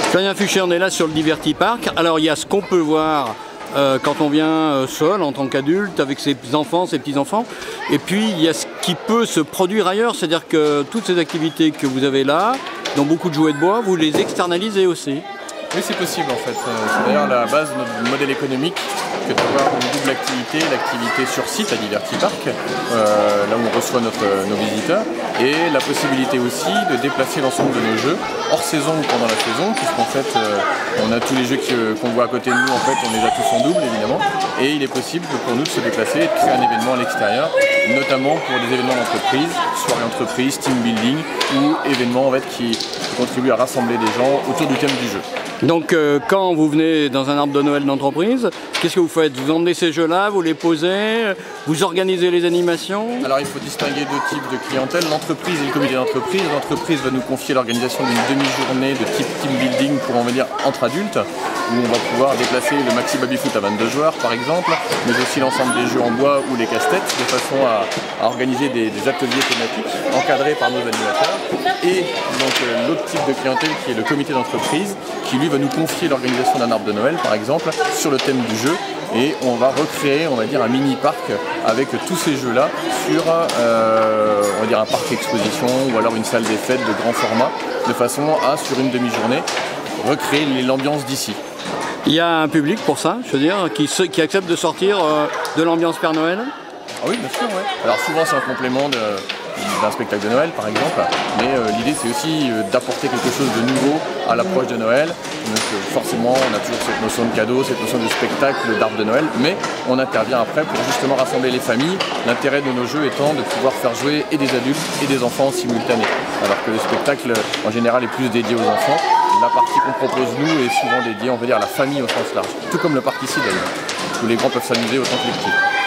Flavien Fucher, on est là sur le Divertipark. Alors il y a ce qu'on peut voir quand on vient seul en tant qu'adulte avec ses enfants, ses petits-enfants. Et puis il y a ce qui peut se produire ailleurs, c'est-à-dire que toutes ces activités que vous avez là, dont beaucoup de jouets de bois, vous les externalisez aussi. Oui, c'est possible en fait. C'est d'ailleurs la base de notre modèle économique que d'avoir une double activité, l'activité sur site à Divertipark, là où on reçoit nos visiteurs, et la possibilité aussi de déplacer l'ensemble de nos jeux hors saison ou pendant la saison, puisqu'en fait on a tous les jeux qu'on voit à côté de nous, en fait on les a tous en double évidemment, et il est possible pour nous de se déplacer et de créer un événement à l'extérieur, notamment pour des événements d'entreprise, soirées entreprise, team building, ou événements en fait, qui contribuent à rassembler des gens autour du thème du jeu. Donc quand vous venez dans un arbre de Noël d'entreprise, qu'est-ce que vous faites? Vous emmenez ces jeux-là, vous les posez, vous organisez les animations? Alors il faut distinguer deux types de clientèle, l'entreprise et le comité d'entreprise. L'entreprise va nous confier l'organisation d'une demi-journée de type team building pour, on va dire, entre adultes, où on va pouvoir déplacer le Maxi Baby Foot à 22 joueurs par exemple, mais aussi l'ensemble des jeux en bois ou les casse-têtes, de façon à organiser des ateliers thématiques encadrés par nos animateurs. Et donc l'autre type de clientèle qui est le comité d'entreprise, qui lui va nous confier l'organisation d'un arbre de Noël par exemple, sur le thème du jeu, et on va recréer, on va dire, un mini-parc avec tous ces jeux-là sur on va dire un parc exposition ou alors une salle des fêtes de grand format, de façon à, sur une demi-journée, recréer l'ambiance d'ici. Il y a un public pour ça, je veux dire, qui accepte de sortir de l'ambiance Père Noël? Ah oui, bien sûr, ouais. Alors souvent c'est un complément d'un spectacle de Noël par exemple, mais l'idée c'est aussi d'apporter quelque chose de nouveau à l'approche de Noël. Donc forcément on a toujours cette notion de cadeau, cette notion de spectacle, d'arbre de Noël, mais on intervient après pour justement rassembler les familles, l'intérêt de nos jeux étant de pouvoir faire jouer et des adultes et des enfants en simultané, alors que le spectacle en général est plus dédié aux enfants. La partie qu'on propose nous est souvent dédiée, on va dire, à la famille au sens large, tout comme le parc ici d'ailleurs, où les grands peuvent s'amuser autant que les petits.